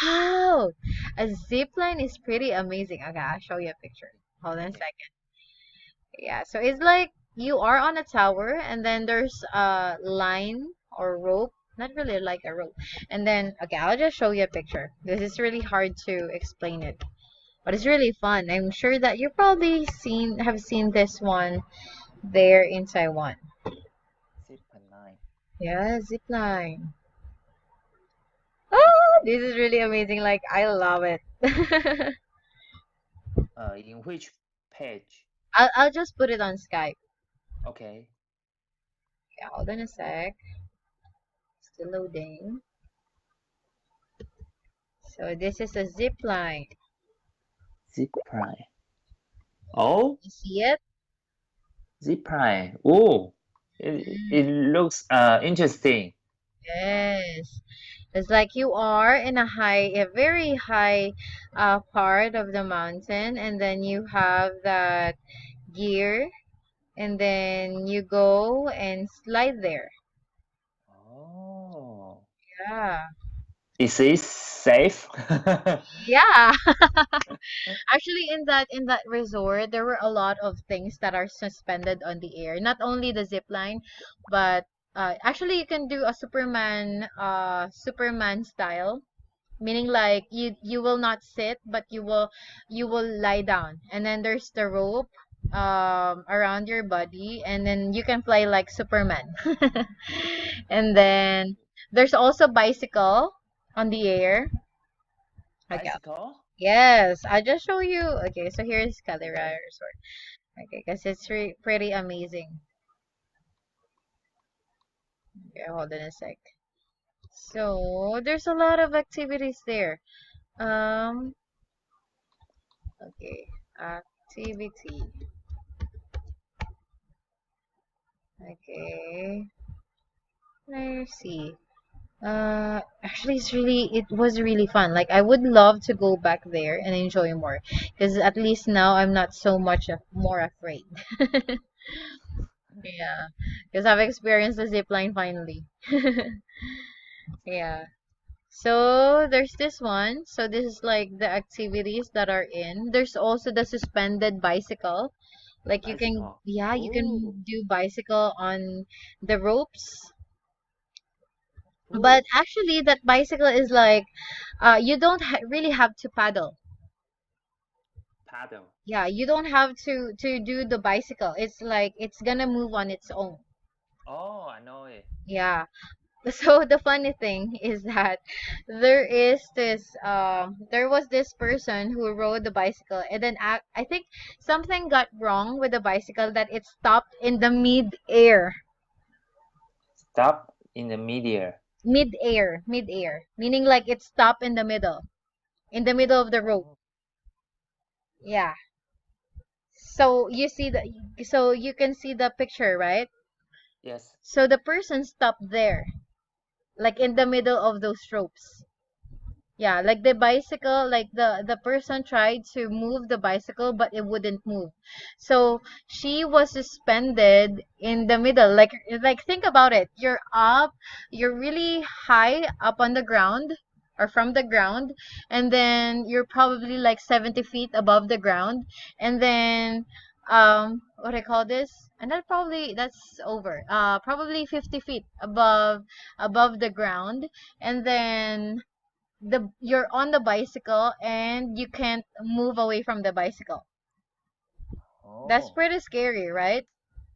Wow, a zip line is pretty amazing. Okay, I'll show you a picture. Hold on a Okay. second. Yeah, so it's like you are on a tower and then there's a line or rope, not really like a rope. And then, okay, I'll just show you a picture. This is really hard to explain it, but it's really fun. I'm sure that you probably have seen this one there in Taiwan. Zip line. Yeah, zip line. Oh, this is really amazing. Like, I love it. In which page? I'll just put it on Skype. Okay. Yeah, hold on a sec. Still loading. So this is a zip line. Zip line. Oh, You see it? zip line. Oh, it looks interesting. Yes. It's like you are in a very high part of the mountain, and then you have that gear, and then you go and slide there. Oh, Yeah. is it safe? Yeah. Actually, in that resort, there were a lot of things that are suspended on the air. Not only the zip line, but actually you can do a Superman style, meaning like you will not sit, but you will lie down, and then there's the rope around your body, and then you can fly like Superman. And then there's also bicycle on the air. Okay. Bicycle? Yes, I'll just show you. Okay, so here's Calera Okay. Resort. Okay, because it's pretty amazing. Okay, hold on a sec. So there's a lot of activities there. Um, okay, activity. Okay, let's see. Actually, it was really fun. Like, I would love to go back there and enjoy more, because at least now I'm not so much more afraid. Yeah, because I've experienced the zip line finally. Yeah. So there's this one. So this is like the activities that are in. There's also the suspended bicycle. Like you can, Bicycle. yeah, you Oh, can do bicycle on the ropes. But oh, actually, that bicycle is like, you don't really have to paddle. paddle. Yeah, you don't have to do the bicycle. It's like it's gonna move on its own. Oh, I know it. Yeah. So the funny thing is that there was this person who rode the bicycle, and then I think something got wrong with the bicycle that it stopped in the mid-air. Stop in the middle. Mid-air, meaning like it stopped in the middle of the road. Oh, Yeah. So so you can see the picture, right? yes. So the person stopped there, like in the middle of those ropes. Yeah, like the bicycle, like the person tried to move the bicycle, but it wouldn't move. So she was suspended in the middle. Like think about it. You're really high up on the ground or from the ground, and then you're probably like 70 feet above the ground, and then what I call this? And that's over. Probably 50 feet above the ground, and then you're on the bicycle and you can't move away from the bicycle. That's Oh, pretty scary, right?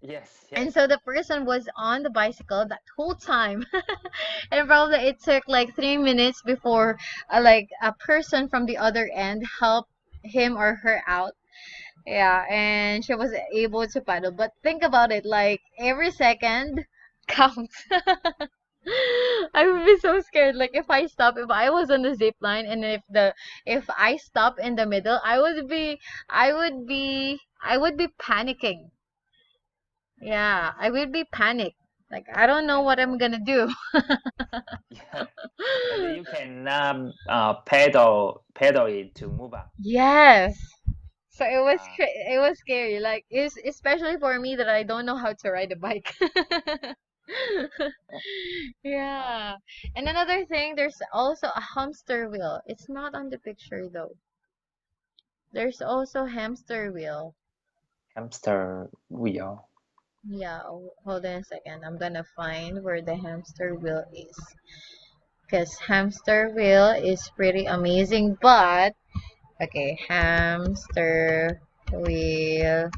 yes, And yes. so the person was on the bicycle that whole time. And probably it took like 3 minutes before like a person from the other end helped him or her out. Yeah, and she was able to paddle. But think about it, like every second counts. I would be so scared. Like if I was on the zip line, and if I stop in the middle, I would be panicking. Yeah, I would be panicked. Like I don't know what I'm Panical. gonna do. Yeah. And you can paddle it to move up. Yes. So Wow. it was scary. Like it's especially for me that I don't know how to ride a bike. Yeah. And another thing, there's also a hamster wheel. It's not on the picture though. There's also hamster wheel. Hamster wheel. Yeah, hold on a second. I'm gonna find where the hamster wheel is. Because hamster wheel is pretty amazing, but okay, hamster wheel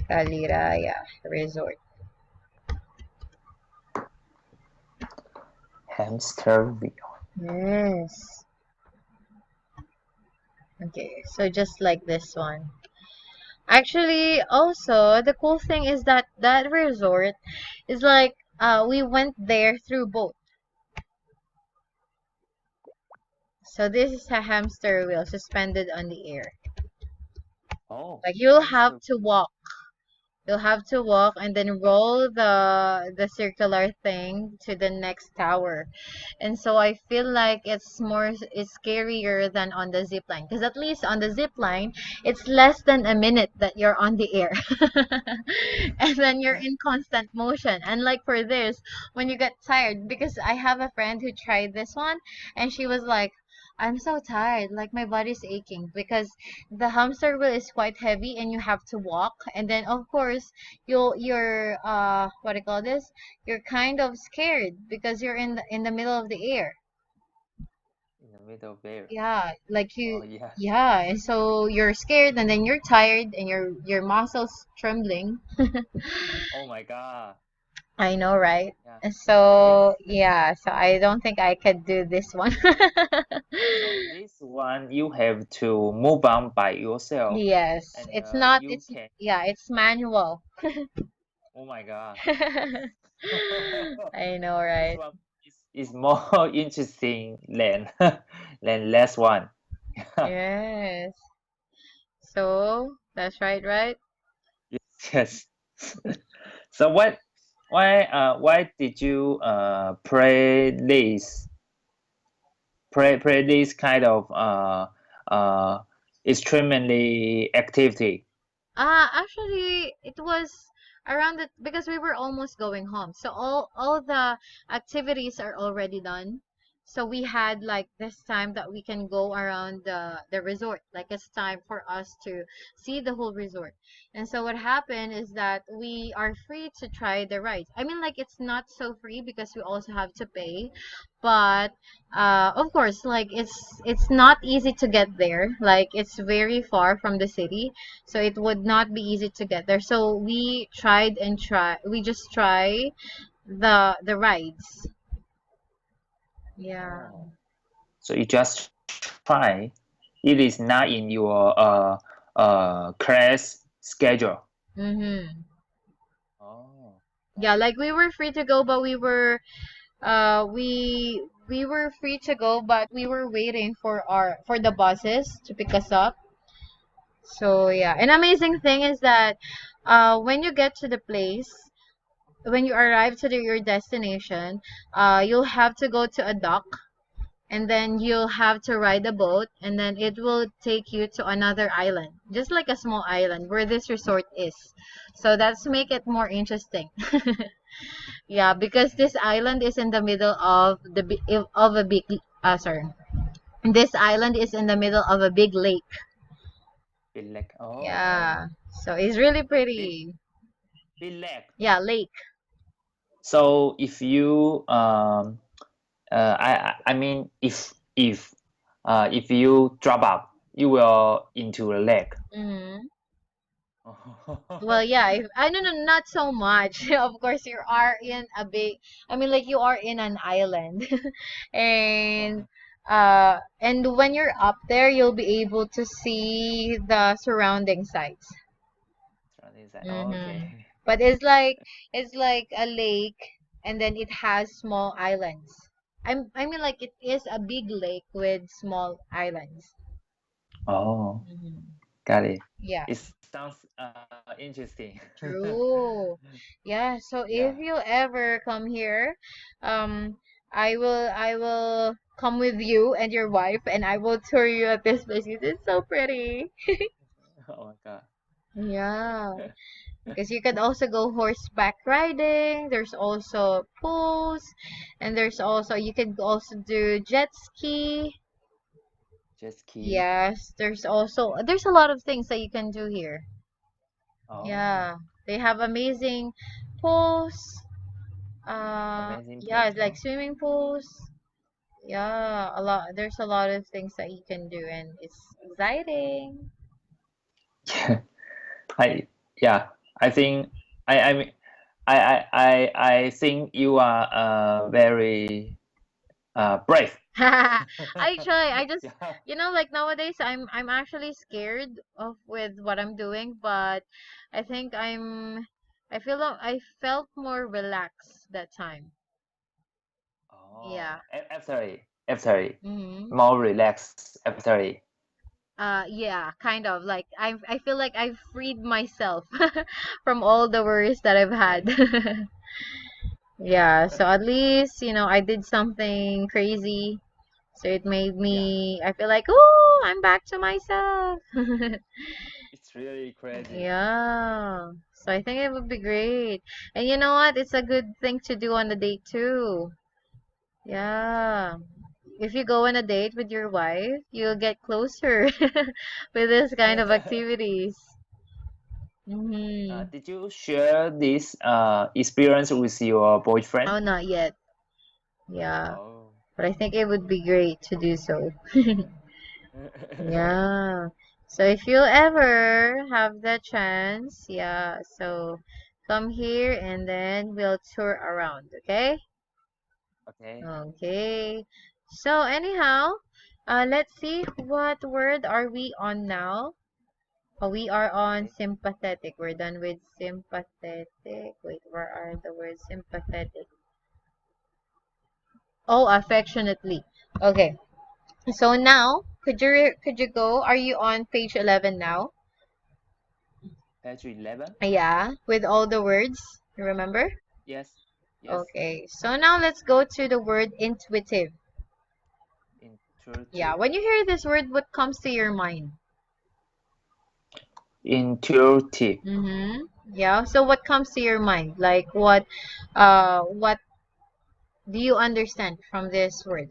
Kaliraya Resort. Hamster wheel. Yes. Okay, so just like this one. Actually, also the cool thing is that that resort is like we went there through boat. So this is a hamster wheel suspended on the air. Oh, Like you'll have hamster. to walk. You'll have to walk and then roll the circular thing to the next tower. And so I feel like it's scarier than on the zip line because at least on the zip line it's less than a minute that you're on the air. And then you're in constant motion. And like for this, when you get tired, because I have a friend who tried this one and she was like, I'm so tired, like my body's aching because the hamster wheel is quite heavy and you have to walk, and then of course you're what do you call this, you're kind of scared because you're in the middle of the air. In the middle there. Yeah, like Oh you, yeah. yeah, and so you're scared and then you're tired and your muscles trembling. Oh my God. I know, right? Yeah. And Yes. so yeah, so I don't think I could do this one. So this one you have to move on by yourself, Yes, and it's not, you it's, can. yeah, it's manual. Oh my God. I know, This right? one is more interesting than than last one. Yes. So that's right, right? Yes. So why did you play this kind of uh extremely activity? Actually, it was around it because we were almost going home. So all the activities are already done. So we had like this time that we can go around the resort. Like it's time for us to see the whole resort. And so what happened is that we are free to try the rides. I mean, like it's not so free because we also have to pay, but of course, like it's not easy to get there. Like it's very far from the city, so it would not be easy to get there. So we tried and we just try the rides. Yeah. Oh, so you just try. It is not in your class schedule. Mm-hmm. Oh, Yeah, got it. like we were free to go, but we were free to go, but we were waiting for the buses to pick us up. So yeah, an amazing thing is that when you get to the place, when you arrive to your destination, you'll have to go to a dock, and then you'll have to ride a boat, and then it will take you to another island, just like a small island where this resort is. So that's make it more interesting. Yeah, because this island is in the middle of of a big sorry. This island is in the middle of a big lake. Big leg. Oh, Yeah. So it's really big pretty. big leg. Yeah, lake. So I mean if you drop out, you will into a lake. Hmm. Well, yeah, I don't know, not so much. Of course, you are in a big, I mean, like you are in an island, and when you're up there, you'll be able to see the surrounding sites. Okay. Mm-hmm. But it's like a lake, and then it has small islands. I mean, like it is a big lake with small islands. Oh, Hmm. got it. Yeah. It sounds interesting. True. Yeah, so if Yeah. you ever come here, um, I will come with you and your wife and I will tour you at this place. It's so pretty. Oh my God. Yeah. Because you could also go horseback riding. There's also pools, and there's also you could also do jet ski. Jet ski. Yes, there's a lot of things that you can do here. Oh, Yeah, they have amazing pools. amazing Yeah, pool. it's like swimming pools. Yeah, a lot. There's a lot of things that you can do, and it's exciting. Yeah, I yeah. I think I mean I think you are very brave. I try. I just, Yeah. like nowadays, I'm actually scared of with what I'm doing, but I think I felt more relaxed that time. Yeah. Oh, after Mm-hmm. more relaxed after. Yeah, kind of like I feel like I've freed myself from all the worries that I've Okay. had. Yeah, so at least, I did something crazy. So it made Yeah, me, I feel like, oh, I'm back to myself. it's really crazy. Yeah. So I think it would be great. And you know what? It's a good thing to do on a date too. Yeah. If you go on a date with your wife, you'll get closer with this kind of activities. Mm-hmm. Did you share this experience with your boyfriend? Oh, not yet. Yeah. Oh. But I think it would be great to do so. Yeah. So if you ever have the chance, yeah, so come here and then we'll tour around, okay? Okay. Okay. So anyhow, let's see what word are we on now? Oh, we are on Okay. sympathetic. We're done with sympathetic. Wait, where are the words sympathetic? Oh, affectionately. Okay. So now, could you go? Are you on page 11 now? Page 11. Yeah, with all the words. You remember? Yes. Yes. Okay. So now let's go to the word intuitive. Yeah, Intuitive. when you hear this word, what comes to your mind? Intuitive. Mm-hmm. Yeah. So what comes to your mind? Like what do you understand from this word?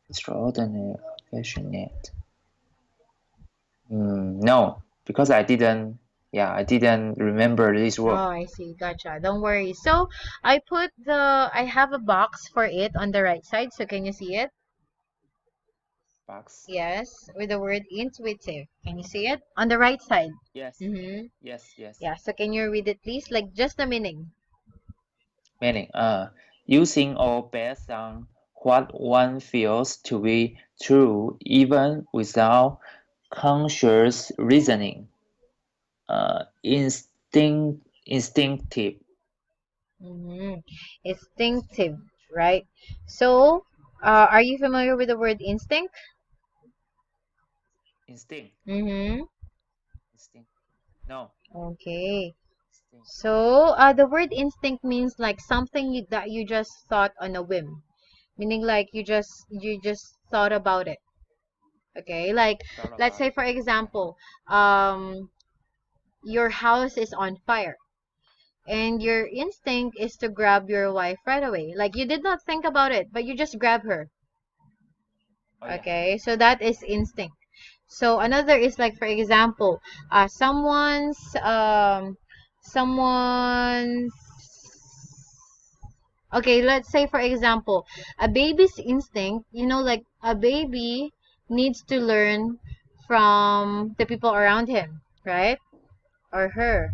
Extraordinary, passionate. No, because I didn't. Yeah, I didn't remember this Oh, word. I see. Gotcha. Don't worry. So I have a box for it on the right side. So can you see it? Box. Yes, with the word intuitive. Can you see it? On the right side. Yes. Mm-hmm. Yes. Yes. Yeah, so can you read it please? Like just the meaning. Meaning, using or based on what one feels to be true, even without conscious reasoning. Instinctive. Mm-hmm. Instinctive, right? So, are you familiar with the word instinct? Instinct. Mm-hmm. Instinct. No. Okay. Instinct. So, the word instinct means like something that you just thought on a whim, meaning like you just thought about it. Okay, like Thought let's about say it. for example, your house is on fire. And your instinct is to grab your wife right away. Like you did not think about it, but you just grab her. Oh yeah. Okay, so that is instinct. So another is like for example, someone's okay, let's say for example, a baby's instinct, like a baby needs to learn from the people around him, right? Or her.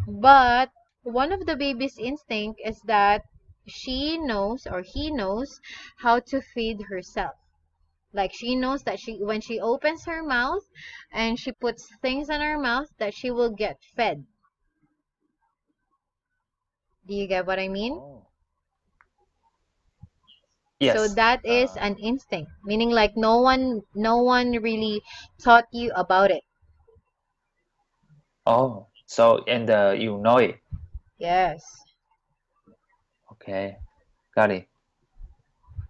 But one of the baby's instinct is that she knows or he knows how to feed herself. Like she knows that when she opens her mouth and she puts things in her mouth that she will get fed. Do you get what I mean? Oh. So Yes. that is an instinct, meaning like no one really taught you about it. Oh. So and you know it. Yes. Okay. Got it.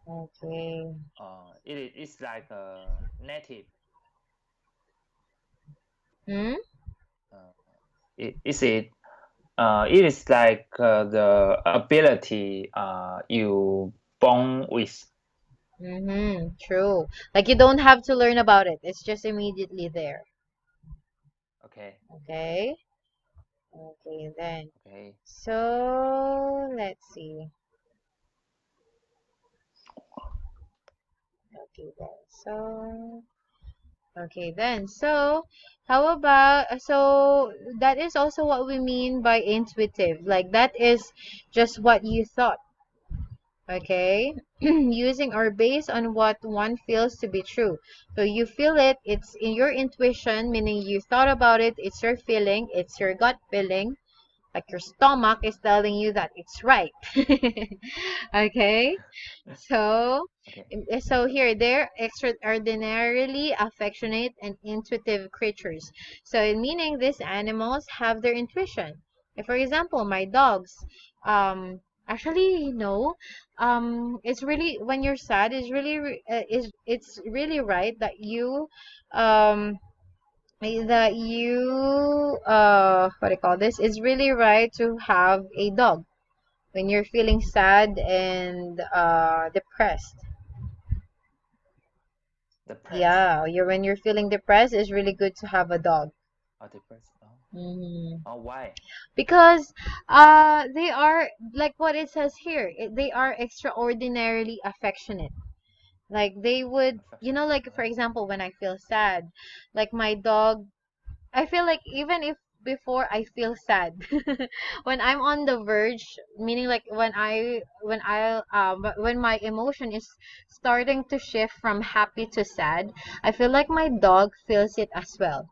Okay. It is like native. Hmm? Uh, is it? It is like the ability you born with. Mm-hmm. True. Like you don't have to learn about it. It's just immediately there. Okay. Okay. Okay, then. Okay. So let's see. Okay, then. So how about, so that is also what we mean by intuitive. Like that is just what you thought. Okay, using or based on what one feels to be true. So you feel it, it's in your intuition, meaning you thought about it, it's your feeling, it's your gut feeling, like your stomach is telling you that it's right. Okay, so Okay. so here they're extraordinarily affectionate and intuitive creatures. So meaning these animals have their intuition. Like, for example, my dogs, actually, it's really, when you're sad, is really is it's really right that um what do you call this? It's really right to have a dog when you're feeling sad and depressed. The press. Yeah, when you're feeling depressed, it's really good to have a dog. Oh, the press. Oh. Hmm. Oh, why? Because they are like what it says here. They are extraordinarily affectionate. Like they would, Affectionate. like for Oh. example, when I feel sad, like my dog, I feel like even if before I feel sad, when I'm on the verge, meaning like when my emotion is starting to shift from happy to sad, I feel like my dog feels it as well.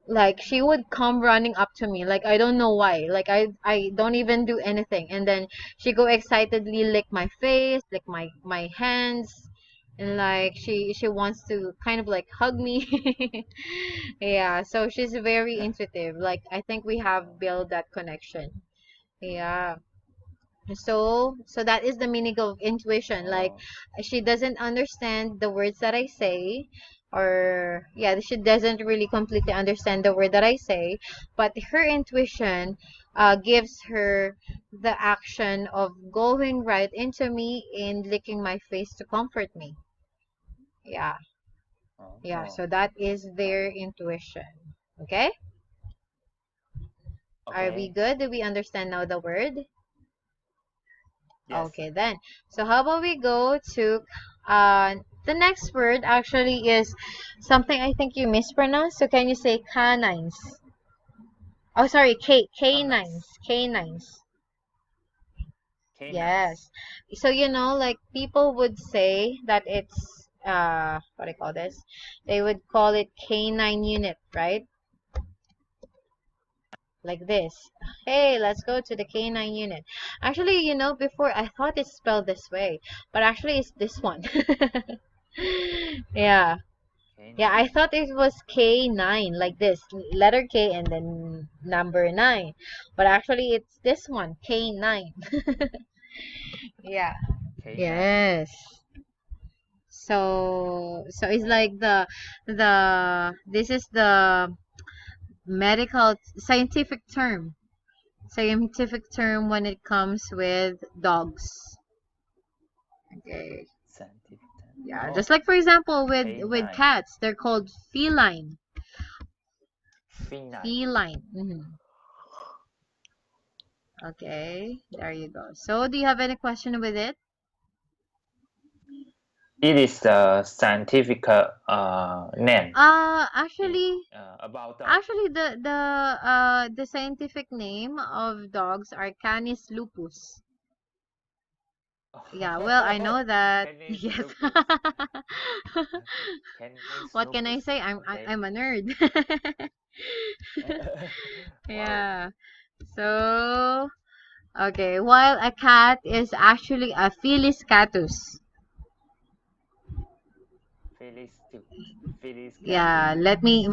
Like she would come running up to me, like I don't know why, like I don't even do anything, and then she go excitedly lick my face, lick my hands, and like she wants to kind of like hug me. Yeah, so she's very intuitive. Like I think we have Oh. built that connection. Yeah. So that is the meaning of intuition. Like Oh. she doesn't understand the words that I say, or yeah, she doesn't really completely understand the word that I say, but her intuition gives her the action of going right into me and licking my face to comfort me. Yeah. Yeah, Oh. so that is their Oh. intuition. Okay? Are we Okay. good? Do we understand now the word? Yes. Okay, then. So how about we go to the next word actually is something I think you mispronounced. So can you say canines? Oh, sorry, canines. Canines. Canines. Canines. Yes. So like people would say that it's what do you call this? They would call it canine unit, right? Like this. Hey, let's go to the canine unit. Actually, before I thought it's spelled this way, but actually it's this one. Yeah. Yeah, I Canine. thought it was K9, like this, letter K and then number 9. But actually it's this one, K9. Yeah. Canine. Yes. So it's like Oh. the this is the medical scientific term when it comes with dogs. Okay. Scientific term. Yeah, just Oh. like for example with Canine. cats, they're called feline. Feline. Feline. Okay, there you go. So, do you have any question with it? It is the scientific name in Actually, about dog. actually, the scientific name of dogs are Canis lupus. Yeah, well, I know that. Canis Yes. lupus. Canis What can I lupus. say? I'm I, Okay. I'm a nerd. Wow. Yeah. So, okay, while a cat is actually a Felis catus. Felis too. Felis catus. Yeah, let me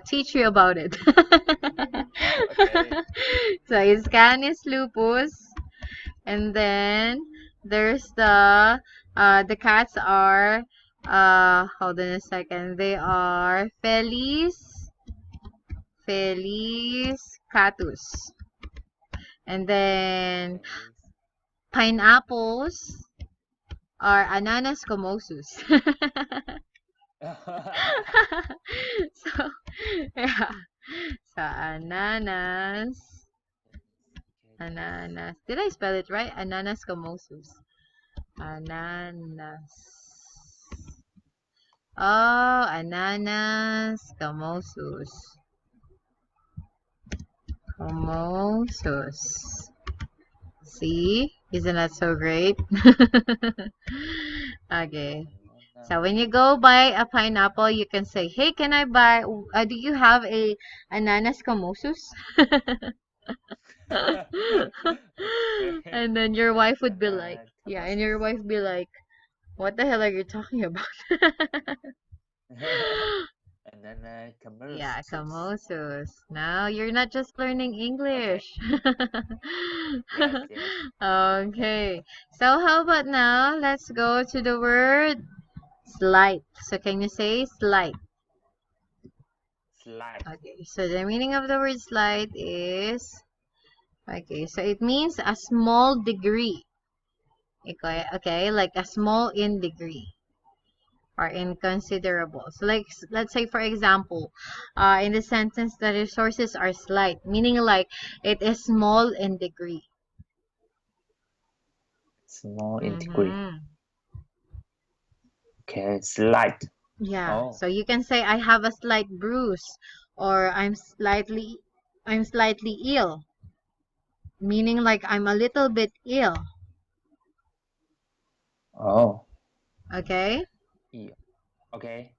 teach you about it. Okay. So it's Canis lupus, and then there's the cats are hold on a second. They are Felis. Felis catus. And then Felis. pineapples are ananas comosus. So, yeah. So, ananas. Ananas. Did I spell it right? Ananas comosus. Ananas. Oh, ananas camosus. Camosus. See? Isn't that so great? Okay. So when you go buy a pineapple, you can say, "Hey, can I buy? Do you have a ananas camosus?" Okay. And then your wife would be like, Banana "Yeah," and your tomatoes. wife be like, "What the hell are you talking about?" Banana Yeah, commercials. camosus. Now you're not just learning Okay. English. Yes, yes. Okay. So how about now? Let's go to the word slight. So can you say slight? Slide. Okay. So the meaning of the word slight is okay. So it means a small degree. Okay, okay, like a small in degree or inconsiderable. So like let's say for example, in the sentence the resources are slight, meaning like it is small in degree. Small in degree. Mm-hmm. Okay, slide. Yeah. Oh, So you can say I have a slight bruise or I'm slightly ill, meaning like I'm a little bit ill. oh. Okay? Yeah. Okay.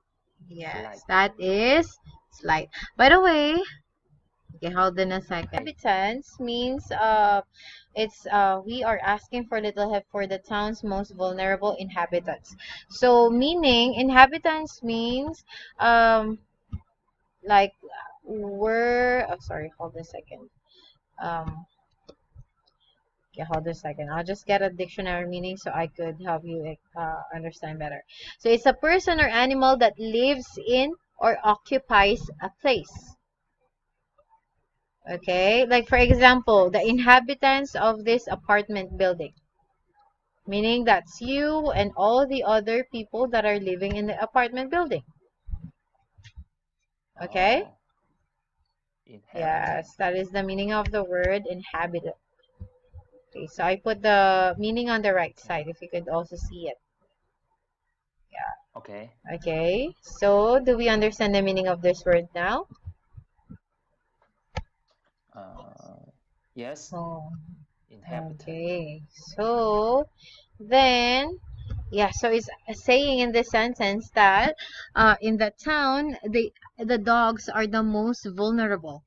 Yes, Slide. that is slight. By the way, okay, hold on a second. Okay. Inhabitants means it's we are asking for little help for the town's most vulnerable inhabitants. So meaning inhabitants means like we're oh, sorry, hold on a second. Um okay, hold on a second. I'll just get a dictionary meaning so I could help you understand better. So it's a person or animal that lives in or occupies a place. Okay, like for example, the Place. inhabitants of this apartment building, meaning that's you and all the other people that are living in the apartment building. Okay, Oh, inhabitant. yes, that is the meaning of the word inhabitant. Okay, so I put the meaning on the right Okay. side if you could also see it. Okay. Okay, so do we understand the meaning of this word now? Uh, yes. Oh, Inhabitant. okay, so then yeah, so it's saying in this sentence that in the town the dogs are the most vulnerable,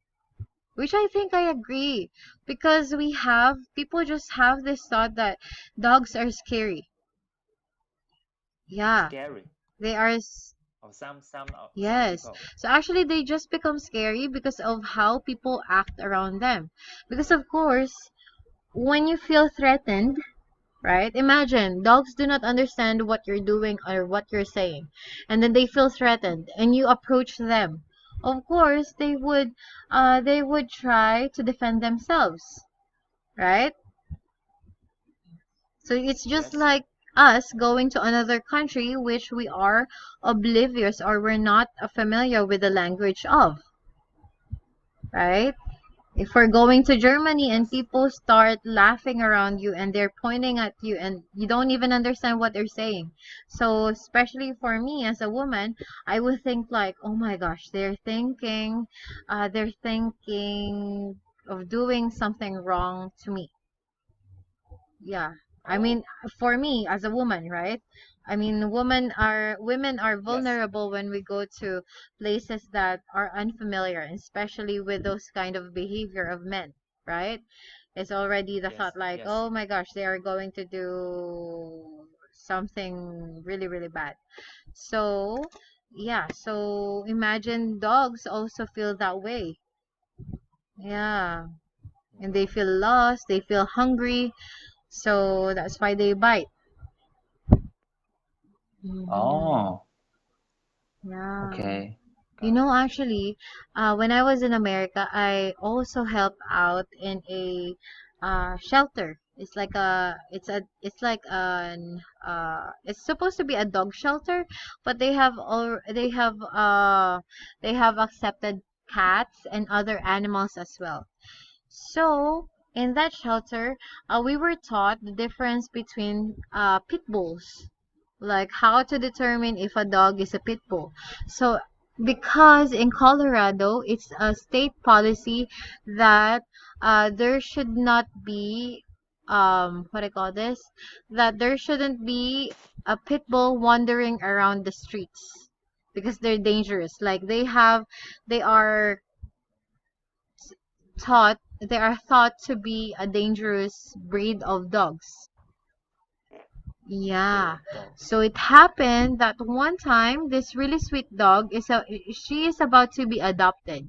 which I think I agree because we have people just have this thought that dogs are scary. Yeah, Scary. they are. Or some Yes. people. So actually they just become scary because of how people act around them. Because of course, when you feel threatened, right? Imagine dogs do not understand what you're doing or what you're saying, and then they feel threatened, and you approach them. Of course, they would try to defend themselves, right? So it's just Yes. like us going to another country which we are oblivious or we're not familiar with the language of, right? If we're going to Germany and Yes. people start laughing around you and they're pointing at you and you don't even understand what they're saying. So, especially for me as a woman, I would think like, oh my gosh, they're thinking of doing something wrong to me. Yeah. I Oh, mean, for me as a woman, right? I mean, women are yes. vulnerable when we go to places that are unfamiliar, especially with those kind of behavior of men, right? It's already the Yes. thought like, Yes. oh my gosh, they are going to do something really, really bad. So, yeah, so imagine dogs also feel that way. Yeah. And they feel lost, they feel hungry, so that's why they bite. Hmm. Oh, Yeah. okay. You got it. know, actually, when I was in America, I also helped out in a shelter. It's like it's supposed to be a dog shelter, but they have accepted cats and other animals as well. So, in that shelter, we were taught the difference between pit bulls, like how to determine if a dog is a pit bull. So, because in Colorado, it's a state policy that there should not be, what I call this, that there shouldn't be a pit bull wandering around the streets because they're dangerous. They are they are thought to be a dangerous breed of dogs. Yeah. Dogs. So it happened that one time this really sweet dog she is about to be adopted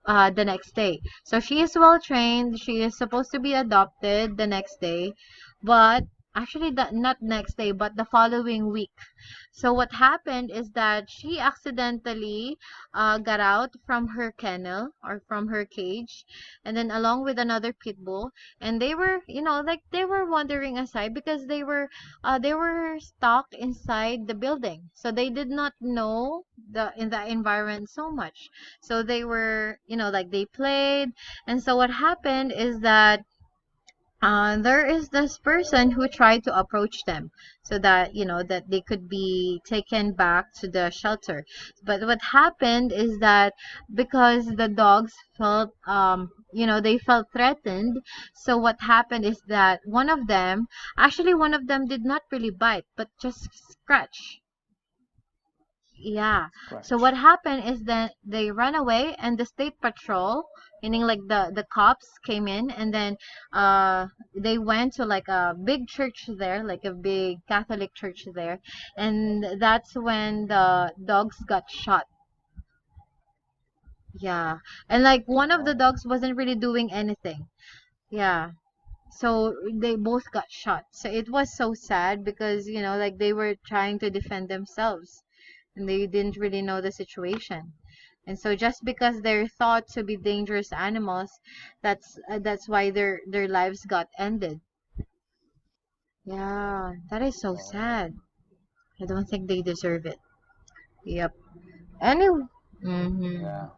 the next day. So she is well trained. She is supposed to be adopted the next day, but actually that not next day, but the following week. So what happened is that she accidentally got out from her kennel or from her cage, and then along with another pit bull, and they were, like they were wandering aside because they were stuck inside the building, so they did not know the environment so much. So they were, like they played, and so what happened is that there is this person who tried to approach them so that that they could be taken back to the shelter. But what happened is that because the dogs felt they felt threatened. So what happened is that one of them did not really bite but just scratch. Yeah. So what Scratch. happened is that they ran away and the state patrol, meaning like the cops came in, and then they went to like a big church there, like a big Catholic church there, and that's when the dogs got shot. Yeah. And like one of the Oh, dogs wasn't really doing anything. Yeah. So they both got shot. So it was so sad because, like they were trying to defend themselves and they didn't really know the situation. And so just because they're thought to be dangerous animals, that's why their lives got ended. Yeah, that is so oh, sad. I don't think they deserve it. Yep. Anyway, mm-hmm. yeah.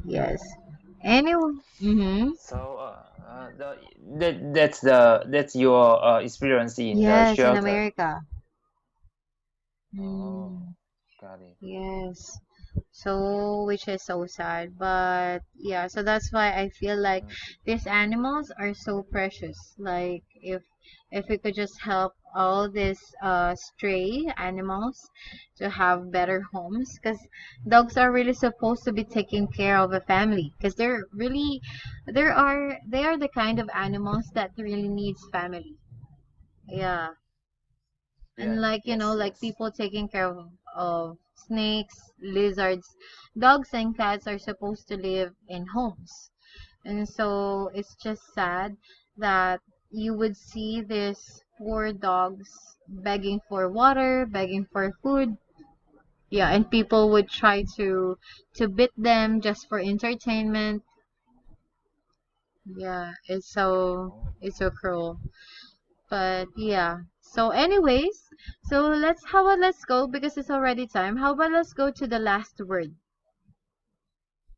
Yes. Anyway, mm-hmm. So, that's your experience in the Yes, in shelter. America. Oh, Mm. got it. Yes. So, which is so sad. But yeah, so that's why I feel like Mm, these animals are so precious. Like if we could just help all these stray animals to have better homes, because dogs are really supposed to be taking care of a family, because they are the kind of animals that really needs family. Yeah. yeah. And like, Yes. like Yes. people taking care of snakes, lizards, dogs and cats are supposed to live in homes. And so it's just sad that you would see these poor dogs begging for water, begging for food. Yeah, and people would try to beat them just for entertainment. Yeah, Oh, it's so cruel. But yeah. So anyways, so let's go because it's already time. How about let's go to the last word.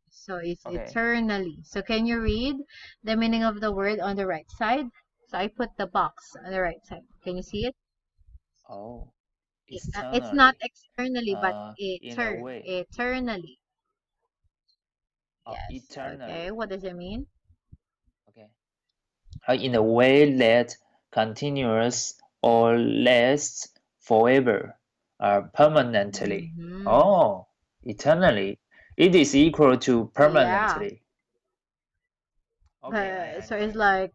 So it's okay. eternally. So can you read the meaning of the word on the right side? So I put the box on the right side. Can you see it? Oh, It's not externally. externally, but In a way. eternally. Oh, Yes. Okay. eternally. What does it mean? Okay. In a way that continuous or lasts forever, permanently. Mm-hmm. Oh, eternally. It is equal to Yeah. permanently. Okay, I So know it. it's like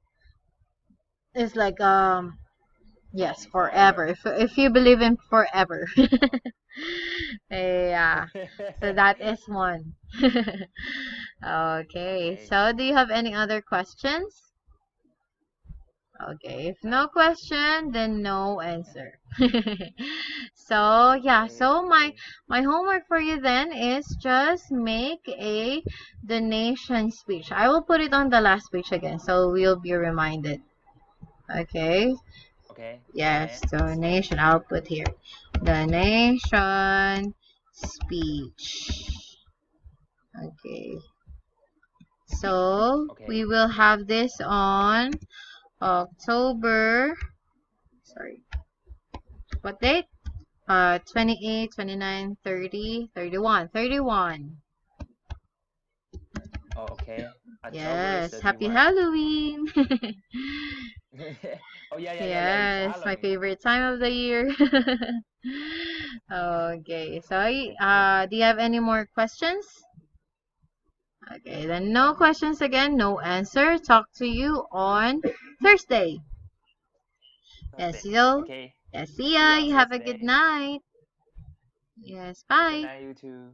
yes, forever. Forever. If you believe in forever. Yeah. So that is one. Okay. Okay. So do you have any other questions? Okay, if no question, then no answer. So yeah, Okay, so my okay, my homework for you then is just make a donation speech. I will put it on the last page again, so we'll be reminded. Okay. okay, Yes, okay. donation. I'll put here. Donation speech. Okay. So we Okay. will have this on October. Sorry, what date? 28, 29, 30, 31. 31. Oh, okay. October Yes, happy 31. Halloween. Oh yeah, yeah, yeah, yeah. It's Yes, my Halloween. favorite time of the year. Okay, so Okay. do you have any more questions? Okay, then no questions again, no answer. Talk to you on Thursday. Yes, Thursday. you. Okay. Yes, see See ya. you on You have a good Thursday. night. Yes, Have a good bye. night, you too.